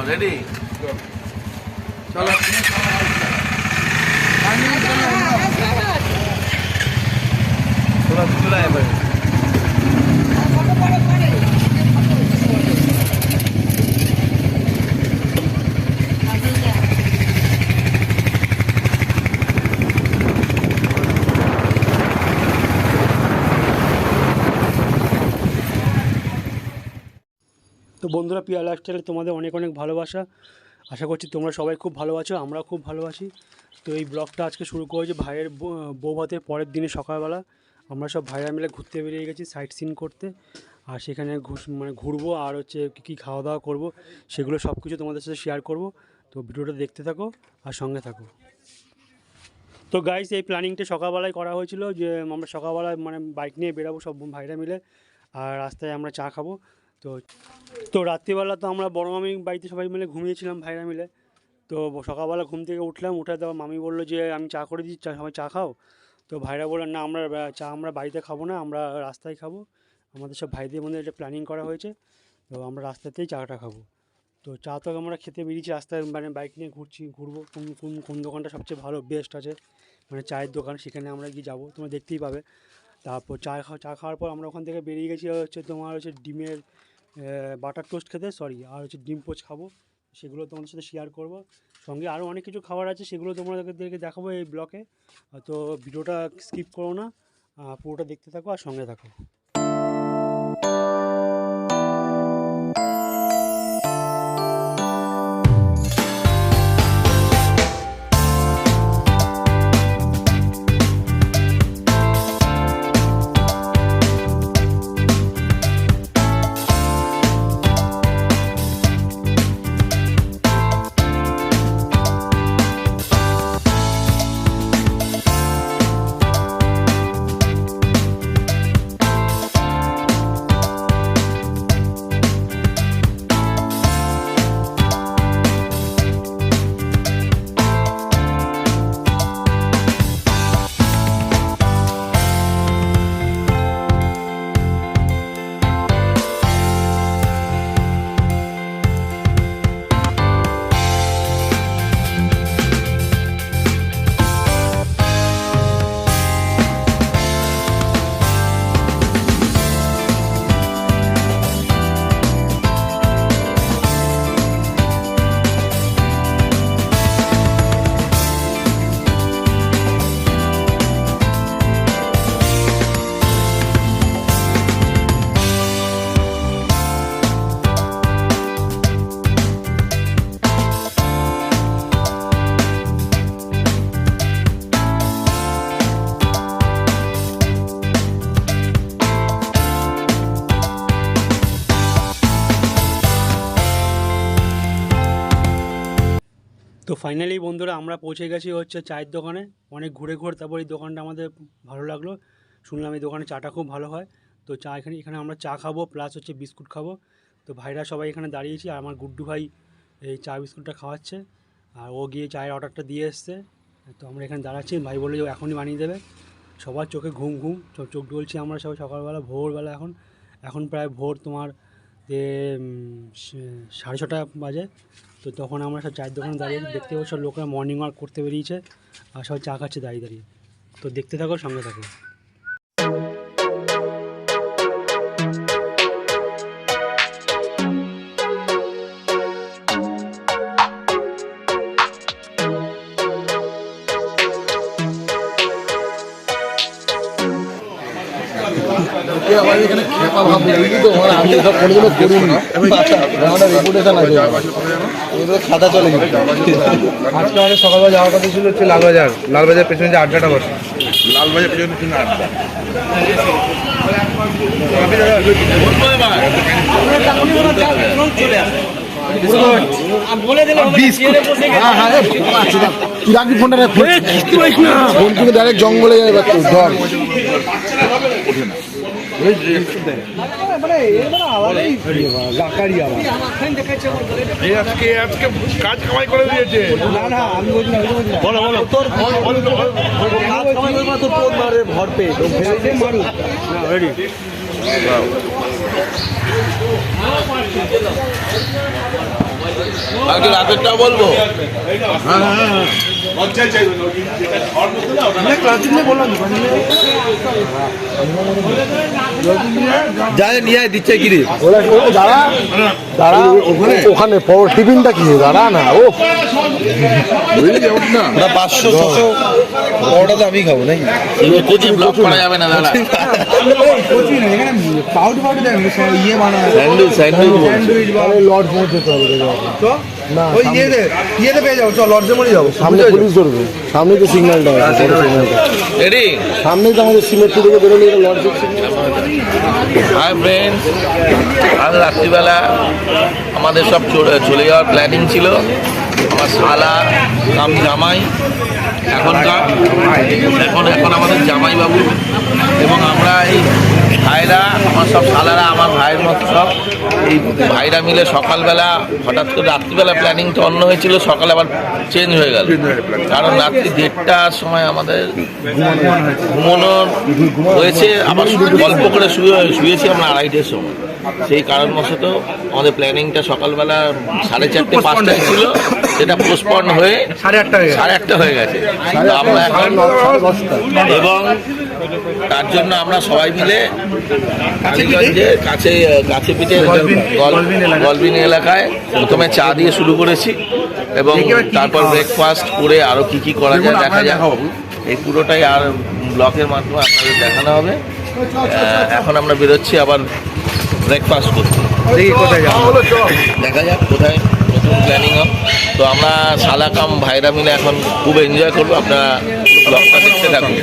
Ready চলো তোরা চলে এবার। তো বন্ধুরা, পিয়া লাইফস্টাইলে তোমাদের অনেক অনেক ভালোবাসা। আশা করছি তোমরা সবাই খুব ভালো আছো, আমরা খুব ভালোবাসি। তো এই ব্লগটা আজকে শুরু করেছি ভাইয়ের বউ ভাতের পরের দিনে সকালবেলা। আমরা সব ভাইরা মিলে ঘুরতে বেরিয়ে গেছি, সাইট সিন করতে। আর সেখানে ঘুরবো আর হচ্ছে কী খাওয়া দাওয়া করবো, সেগুলো সব কিছু তোমাদের সাথে শেয়ার করব। তো ভিডিওটা দেখতে থাকো আর সঙ্গে থাকো। তো গাইস, এই প্ল্যানিংটা সকালবেলায় করা হয়েছিল যে আমরা সকালবেলায় বাইক নিয়ে বেরাবো সব ভাইরা মিলে, আর রাস্তায় আমরা চা খাবো। তো রাত্রিবেলা তো আমরা বড় মামি বাড়িতে সবাই মিলে ঘুমিয়েছিলাম ভাইরা মিলে। তো সকালবেলা ঘুম থেকে উঠলাম, উঠে তো মামি বললো যে আমি চা করে দিচ্ছি, সবাই চা খাও। তো ভাইরা বললেন না, আমরা বাড়িতে খাবো না, আমরা রাস্তায় খাবো। আমাদের সব ভাইদের মধ্যে একটা প্ল্যানিং করা হয়েছে, তো আমরা রাস্তাতেই চাটা খাবো। তো চা তো আমরা খেতে বেরিয়েছি, রাস্তায় বাইক নিয়ে ঘুরবো কোন দোকানটা সবচেয়ে ভালো বেস্ট আছে, চায়ের দোকান, সেখানে আমরা গিয়ে যাবো, তোমরা দেখতেই পাবে। তারপর চা খাওয়ার পর আমরা ওখান থেকে বেরিয়ে গেছি তোমার ডিমের বাটার টোস্ট খেতে, আর ডিম পোচ খাবো। সেগুলো তোমাদের সাথে শেয়ার করব। সঙ্গে আরও অনেক কিছু খাবার আছে, সেগুলো তোমাদেরকে দেখাবো এই ব্লগে। তো ভিডিওটা স্কিপ করো না, পুরোটা দেখতে থাকো আর সঙ্গে থাকো। তো ফাইনালি বন্ধুরা, আমরা পৌঁছে গেছি চায়ের দোকানে। অনেক ঘুরে তারপর এই দোকানটা আমাদের ভালো লাগলো। শুনলাম এই দোকানে চাটা খুব ভালো হয়। তো এখানে আমরা চা খাবো, প্লাস বিস্কুট খাবো। তো ভাইরা সবাই এখানে দাঁড়িয়েছি, আর আমার গুড্ডু ভাই এই চা বিস্কুটটা খাওয়াচ্ছে, আর ও গিয়ে চায়ের অর্ডারটা দিয়ে এসছে। তো আমরা এখানে দাঁড়াচ্ছি, ভাই বললো যে এখনই বানিয়ে দেবে। সবার চোখে ঘুম চোখ ডলছি আমরা সবাই সকালবেলা, ভোরবেলা। এখন প্রায় ভোর তোমার 6:30 বাজে। তো তখন আমরা সব চায়ের দোকানে দাঁড়িয়ে দেখতে পাবো, সব লোকেরা মর্নিং ওয়াক করতে বেরিয়েছে, আর সবাই চা খাচ্ছে দাঁড়িয়ে। তো দেখতে থাকো, সঙ্গে থাকো। এখানে খেপা ভাব তো আমি এসব কোনোদিনও করিনি, আমার রেপুটেশন আছে, খাতা চলে গেছে। আজকে আমাদের সকালবেলা যাওয়ার কথা ছিল লালবাজার পেছনে যে আড্ডাটা বসে, লালবাজার পেছনে আড্ডা। ফোন কিনে ডাইরেক্ট জঙ্গলে যাবে, ধর আজকে কাজ কামাই করে দিয়েছে। আর কি রাতেরটাও বলবো? যা নিয়ে দিচ্ছে কি রে ওরা দাঁড়া দাঁড়া ওখানে টিফিনটা কি দাঁড়া না ও ওটা 500-600 ওটা তো আমি খাবো নাকি কোচি ব্লক করা যাবে না দাঁড়া ইয়ে বানায় স্যান্ডউইচ লর্ড পৌঁছতে হবে না ওই ইয়েতে পেয়ে যাবো চল লর্জে মরে যাবো সামনে পুলিশ ধরবে সামনে তো সিগন্যালটা আছে রেডি সামনেই তো আমাদের সিমেট্রি থেকে বেরোলে লর্জের সিগন্যাল হাই ফ্রেন্ডস, আজ রাত্রিবেলা আমাদের সব চলে যাওয়ার প্ল্যানিং ছিল। আমার শালা কাম জামাই এখনকার এখন আমাদের জামাইবাবু এবং আমরা এই ভাইরা আমার সব শালারা আমার ভাইয়ের মতো সব এই ভাইরা মিলে সকালবেলা হঠাৎ করে রাত্রিবেলা প্ল্যানিংটা অন্য হয়েছিল, সকালে আবার চেঞ্জ হয়ে গেল। কারণ রাত্রি 1:30টার সময় আমাদের ঘুমানোর হয়েছে, আবার গল্প করে শুয়েছি আমরা 2:30টার সময়। সেই কারণবশত আমাদের প্ল্যানিংটা সকালবেলা 4:30-5টায় ছিল, সেটা পোস্টপন্ড হয়ে 8:30 হয়ে গেছে। তো আমরা এখন এবং তার জন্য আমরা সবাই মিলে কালীগঞ্জের কাছে পিঠে গলবিনী এলাকায় প্রথমে চা দিয়ে শুরু করেছি এবং তারপর ব্রেকফাস্ট করে আরও কি করা যায় দেখা যাক। এই পুরোটাই আর ব্লকের মাধ্যমে আপনাদের দেখানো হবে। এখন আমরা বেরোচ্ছি আবার ব্রেকফাস্ট করতে, দেখা যাক কোথায় নতুন প্ল্যানিং হোক। তো আমরা শালাকাম ভাইরা মিলে এখন খুব এনজয় করবো, আপনারা ব্লগটা দেখতে থাকুন।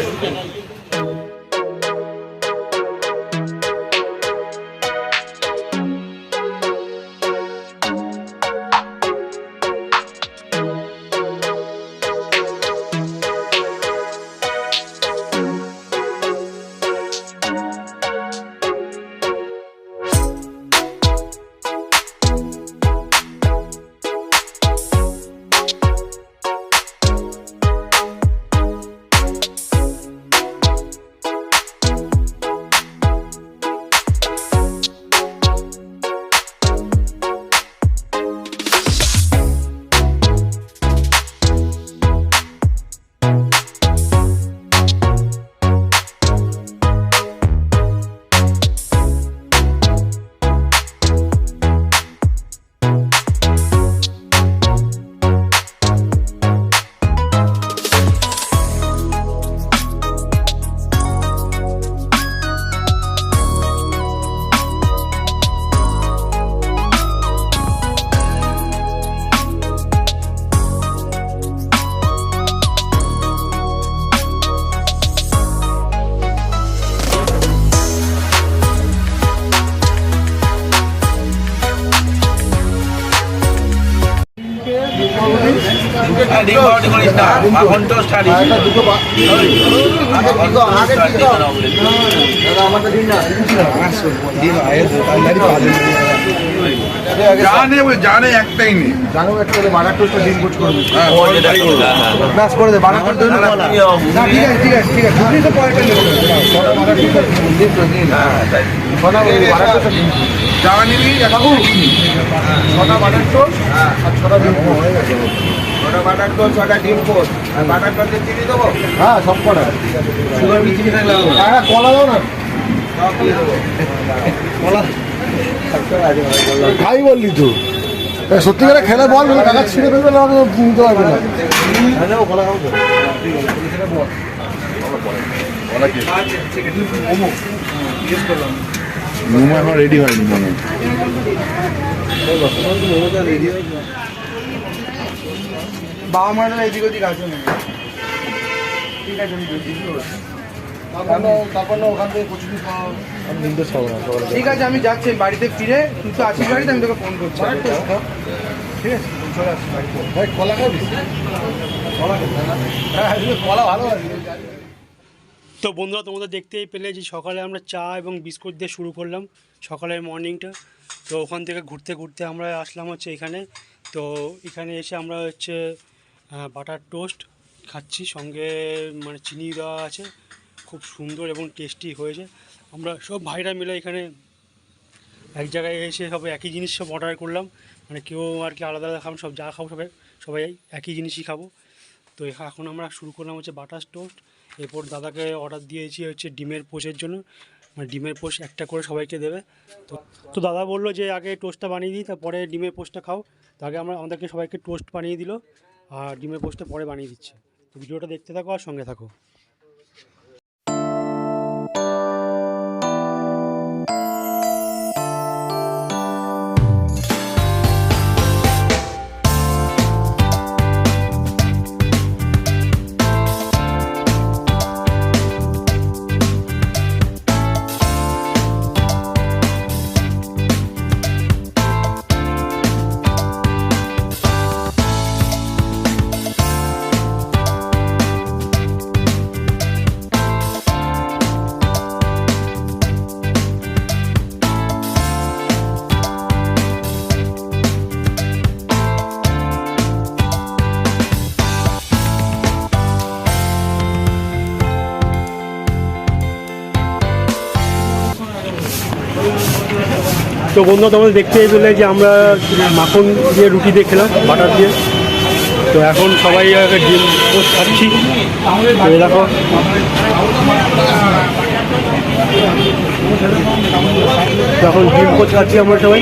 জানে একটাই নেই জানো একটা বাটার টোস্টটা ডিম কোচ করবে ব্যাস করে দে বানা করে দে না ঠিক আছে আপনি তো পয়সা নেবেন জামা নিবি কাকু 6টা বাটার টোস্ট আর 6টা ডিম হয়ে গেছে 6টা বাটার টোস্ট 6টা ডিম পোস্ট আর বাটার টোস্টে চিনি দেবো হ্যাঁ সব কটা সুগার মিষ্টি থাকলে হ্যাঁ কলা দাও না সব দিয়ে দেবো কলা খাই বললি তো সত্যিকারে খেলে বল টাকা ছিঁড়ে ফেলবে না আমাকে নিতে পারবে না কলা খাবো তো মোমো এখন রেডি হয়নি মনে বাবা মায়ের এদিক ওদিক আছে ঠিক আছে তারপর না ওখান থেকে কচুরি খাওয়া আমি নির্দেশ খাবো না সকালে ঠিক আছে আমি যাচ্ছি বাড়িতে ফিরে তুই তো আছিস বাড়িতে আমি তোকে ফোন করছি ঠিক আছে চলে আসছি বাড়িতে ভাই কলা খাবি কলা হ্যাঁ কলা ভালো আছে তো বন্ধুরা, তোমাদের দেখতেই পেলে যে সকালে আমরা চা এবং বিস্কুট দিয়ে শুরু করলাম সকালের মর্নিংটা। তো ওখান থেকে ঘুরতে ঘুরতে আমরা আসলাম হচ্ছে এখানে। তো এখানে এসে আমরা হচ্ছে বাটার টোস্ট খাচ্ছি, সঙ্গে মানে চিনি দেওয়া আছে, খুব সুন্দর এবং টেস্টি হয়েছে। আমরা সব ভাইরা মিলে এখানে এক জায়গায় এসে সব একই জিনিস সব অর্ডার করলাম, মানে কেউ আর কি আলাদা আলাদা খাবো, সব যা খাবো সবাই একই জিনিসই খাবো। তো এখন আমরা শুরু করলাম হচ্ছে বাটার টোস্ট। এরপর দাদাকে অর্ডার দিয়েছি হচ্ছে ডিমের পোচের জন্য, মানে ডিমের পোচ একটা করে সবাইকে দেবে। তো দাদা বললো যে আগে টোস্টটা বানিয়ে দিই, তারপরে ডিমের পোচটা খাও। তো আগে আমাদেরকে সবাইকে টোস্ট বানিয়ে দিল, আর ডিমের পোচটা পরে বানিয়ে দিচ্ছে। তো ভিডিওটা দেখতে থাকো আর সঙ্গে থাকো। তো বন্ধু তোমাদের দেখতে পেলে যে আমরা মাখন দিয়ে রুটি দিয়ে খেলাম, বাটার দিয়ে। তো এখন সবাই ডিম পোস্ট খাচ্ছি। তো দেখো এখন ডিম পোস্ট খাচ্ছি আমরা সবাই।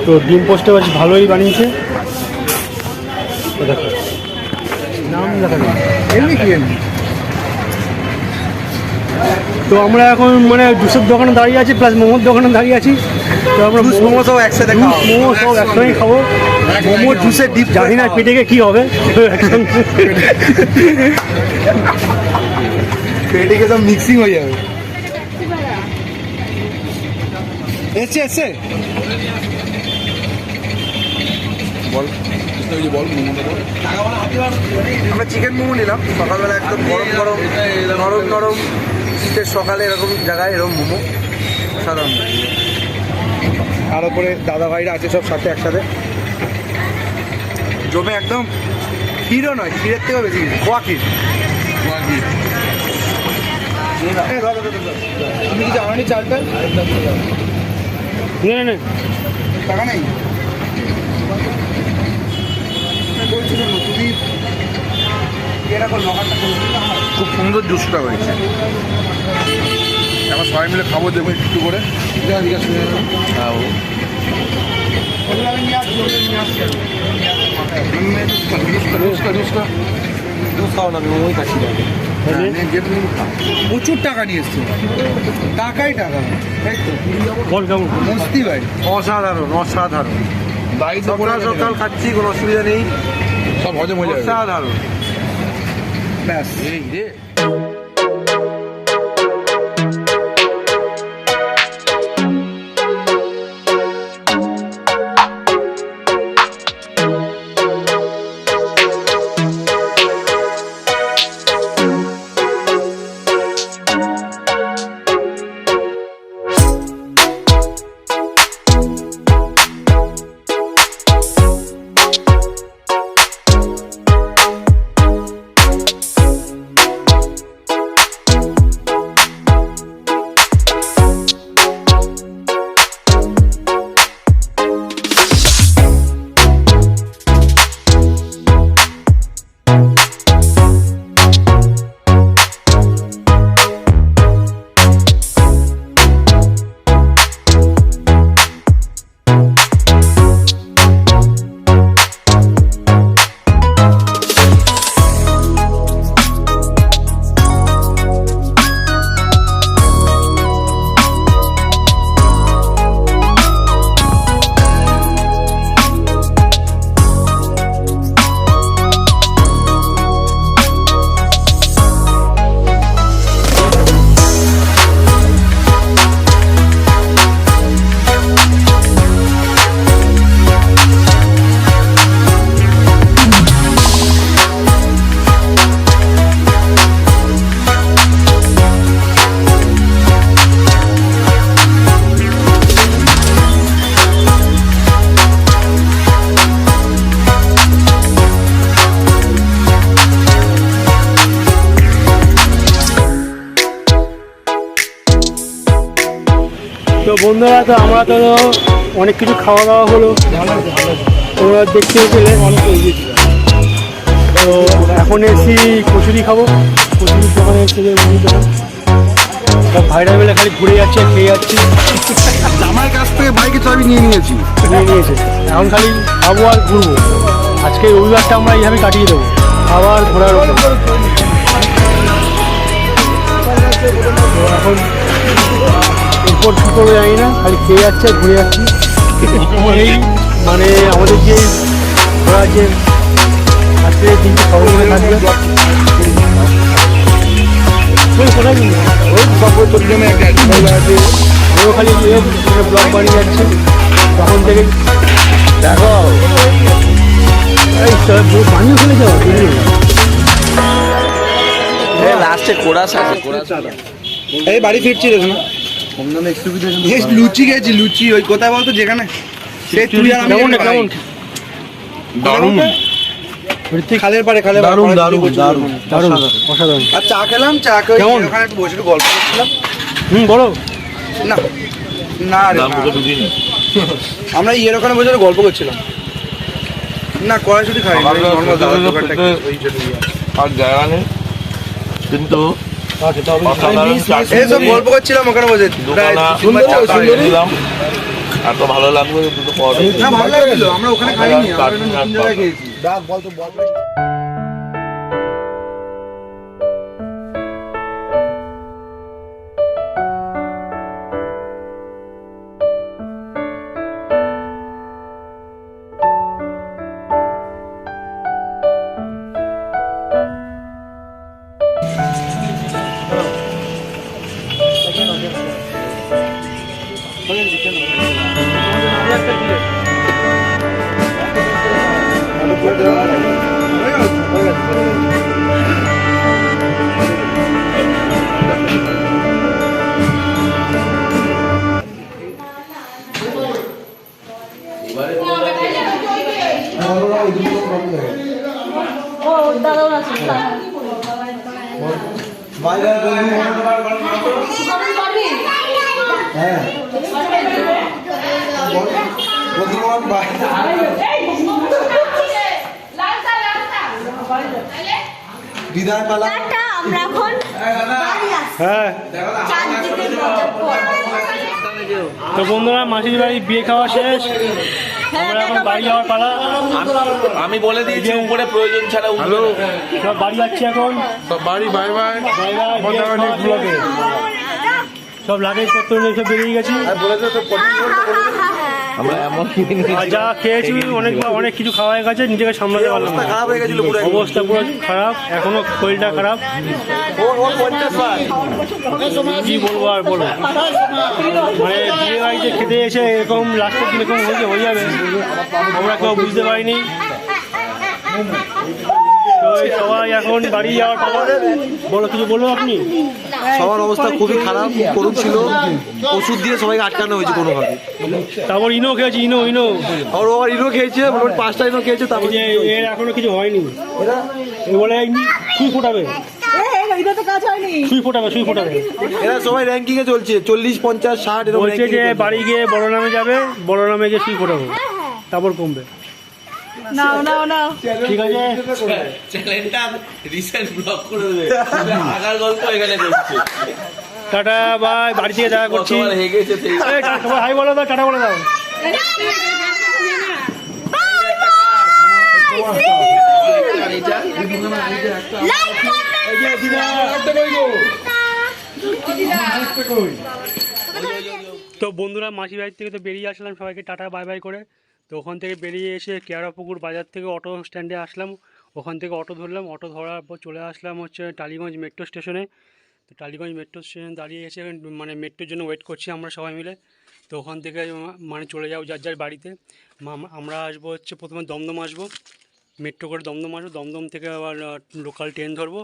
তো ডিম পোস্টটা বেশ ভালোই বানিয়েছে। তো দেখো নাম দেখা যায় এমনি কি এমনি। তো আমরা এখন মানে জুসের দোকানে দাঁড়িয়ে আছি, প্লাস মোমোর দোকানে দাঁড়িয়ে আছি। তো আমরা মোমো সব একসাথে মোমো সব একসঙ্গেই খাবো। মোমো জুসের ডিপ জানি না পেটে গিয়ে কী হবে, পেটে গিয়ে সব মিক্সিং হয়ে যাবে। এসছে বল বল আমরা চিকেন মোমো নিলাম সকালবেলা, একদম গরম গরম নরম নরম শীতের সকালে এরকম জায়গায় এরকম মোমো সাধারণ। তার উপরে দাদা ভাইরা আছে সব সাথে একসাথে জমে একদম। ক্ষীরও নয়, ক্ষীরের থেকেও বেশি খোয়া ক্ষীর। তুমি কি জানি চালটা না টাকা নেই বলছিলাম, তুমি এরকম লগাটা খুব সুন্দর জুসটা হয়েছে। এখন সবাই মিলে খাবো, দেখবো একটু করে। প্রচুর টাকা নিয়ে এসছে, টাকাই টাকা। বল কেমন মস্তি ভাই, অসাধারণ অসাধারণ। সকাল সকাল খাচ্ছি, কোনো অসুবিধা নেই, সব হজম হয়ে যাবে। অসাধারণ। ব্যাস এই রে বন্ধুরা, তো আমরা তো অনেক কিছু খাওয়া দাওয়া হলো, তোমরা দেখতে পেলে। তো এখন এসি কচুরি খাবো, কচুরির দোকানে এসে সব ভাইরা মিলে খালি ঘুরে যাচ্ছে, খেয়ে যাচ্ছি। আমার কাছ থেকে বাইকের চাবি নিয়ে নিয়েছে। এখন খালি খাবো আর ঘুরবো। আজকে রবিবারটা আমরা এইভাবে কাটিয়ে দেবো, আবার ঘোরার উপর। এখন এরপর কী করবো জানি না, খালি খেয়ে যাচ্ছে, ঘুরে যাচ্ছি। এই মানে আমাদের যে ঘোরা যে আজকে দিনটি সবাই মিলে থাকবে। কোথায় কিন্তু ওই সফর চট্টগ্রামে একটা আছে, আমিও খালি ব্লগ বানিয়ে যাচ্ছি তখন থেকে। দেখো এই বানিয়ে ফেলে যাওয়া লাস্টে কোরাস আছে, কোরাস এই বাড়ি ফিরছি রে না লুচি খেয়েছি, লুচি ওই কোথায় বলতো যেখানে সেই তুই আর আমি কেমন যেখানে কেমন দারুণ খালের পাড়ে দারুণ দারুণ দারুণ দারুণ অসাধারণ। আর চা খেলাম, চা খেয়ে কেমন? ওখানে একটু বসে একটু গল্প করছিলাম। বলো না না রে, না। আমরা ইয়ের ওখানে বসে একটু গল্প করছিলাম। না কড়াইশুটি খাই আর জায়গা নেই, কিন্তু এই সব গল্প করছিলাম ওখানে বসে। প্রায় দুখানা 3 বার চা খেয়েছিলাম, এত ভালো লাগলো যে দুটো পরোটা না ভালো লাগছিল, আমরা ওখানে খাইনি, আমরা চাটনি নতুন আর জায়গায় পাঁপড়। খেয়েছি। টাটা, আমরা এখন বাড়ি আসছি। হ্যাঁ। চারদিকে দরজার পর। তো বন্ধুরা, মাসির বাড়ি বিয়ে খাওয়া শেষ, আমরা এখন বাড়ি যাওয়ার পালা। আমি বলে দিয়েছি উপরে প্রয়োজন ছাড়া উঠবে না। সব বাড়ি যাচ্ছি এখন। বাড়ি বাই বাই। বাই বাই, বিয়ে খাওয়া ব্লগে। সব লাগেজ পত্র নিয়ে সব বেরিয়ে গেছি। আমরা এমন আর যা খেয়েছি অনেক কিছু খাওয়া হয়ে গেছে, নিজেকে সামলাতে পারলাম না। খারাপ হয়ে গেছিল পুরো। অবস্থা পুরো খারাপ, এখনো শরীরটা খারাপ। কি বলবো আর বলো, মানে বিয়ে বাড়িতে খেতে এসে এরকম লাস্টের দিন এরকম হয়ে যাবে আমরা কেউ বুঝতে পারিনি। তো এই সবাই এখন বাড়ি যাওয়ার পালা। বলো, কিছু বলবো আপনি? সবার অবস্থা খুবই খারাপ, করুণ ছিল। ওষুধ দিয়ে সবাইকে আটকানো হয়েছে কোনোভাবে। তারপর ইনো খেয়েছি, ইনো আর ও ইনো খেয়েছে, মোটামুটি 5টা ইনো খেয়েছে। তারপর যে এর এখনো কিছু হয়নি, এ বলে সুই ফোটাবে, সুই ফোটাবে। এরা সবাই র্যাঙ্কিং এ চলছে, 40, 50, 60 এরকম বলছে যে বাড়ি গিয়ে বড় নামে যাবে, বড় নামে গিয়ে সুই ফোটাবো, তারপর কমবে। ঠিক আছে, চ্যানেলটা রিসেন্ট ব্লগ করে দেবে, আগার গল্প এখানে করছে। টাটা বাই, বাড়ি থেকে দেখা করছি। কতবার হেগেছে সেই এই টাটা, হাই বলে দাও, টাটা বলে দাও। তো বন্ধুরা, মাসি বাড়ির থেকে তো বেরিয়ে আসলাম সবাইকে টাটা বাই বাই করে। তো ওখান থেকে বেরিয়ে এসে কেয়ারাপুকুর বাজার থেকে অটো স্ট্যান্ডে আসলাম, ওখান থেকে অটো ধরলাম। অটো ধরার পর চলে আসলাম হচ্ছে টালিগঞ্জ মেট্রো স্টেশনে। তো টালিগঞ্জ মেট্রো স্টেশনে দাঁড়িয়ে এসে মানে মেট্রোর জন্য ওয়েট করছি আমরা সবাই মিলে। তো ওখান থেকে মানে চলে যাও যার যার বাড়িতে। আমরা আসবো হচ্ছে প্রথমে দমদম আসবো, মেট্রো করে দমদম আসবো, দমদম থেকে আবার লোকাল ট্রেন ধরবো,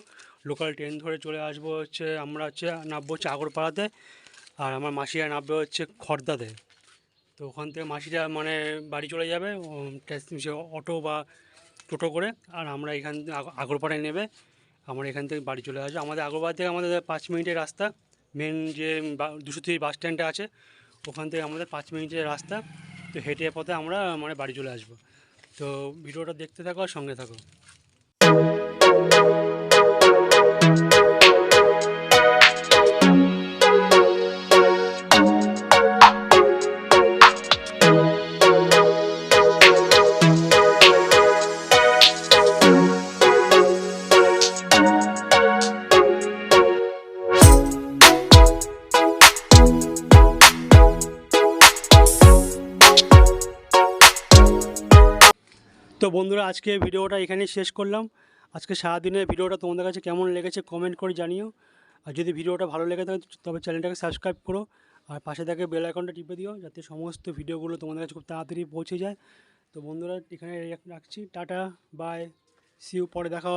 লোকাল ট্রেন ধরে চলে আসবো হচ্ছে আমরা হচ্ছে নামবো হচ্ছে আগরপাড়াতে, আর আমার মাসিরা নামবে হচ্ছে খড়দাতে। তো ওখান থেকে মাসিরা মানে বাড়ি চলে যাবে অটো বা টোটো করে, আর আমরা এখান থেকে আগরপাড়ায় নেবে, আমরা এখান থেকে বাড়ি চলে আসবো। আমাদের আগরপাড়া থেকে আমাদের 5 মিনিটের রাস্তা, মেন যে 203 বাস স্ট্যান্ডটা আছে ওখান থেকে আমাদের 5 মিনিটের রাস্তা। তো হেঁটে পথে আমরা মানে বাড়ি চলে আসবো। তো ভিডিওটা দেখতে থাকো আর সঙ্গে থাকো। তো বন্ধুরা, আজকে ভিডিওটা এখানেই শেষ করলাম। আজকে সারাদিনের ভিডিওটা তোমাদের কাছে কেমন লেগেছে কমেন্ট করে জানিও। আর যদি ভিডিওটা ভালো লেগে থাকে তবে চ্যানেলটাকে সাবস্ক্রাইব করো আর পাশে থাকে বেল আইকনটা টিপে দিও, যাতে সমস্ত ভিডিওগুলো তোমাদের কাছে খুব তাড়াতাড়ি পৌঁছে যায়। তো বন্ধুরা, এখানে রাখছি। টাটা, বাই, সি ইউ, পরে দেখা হবে।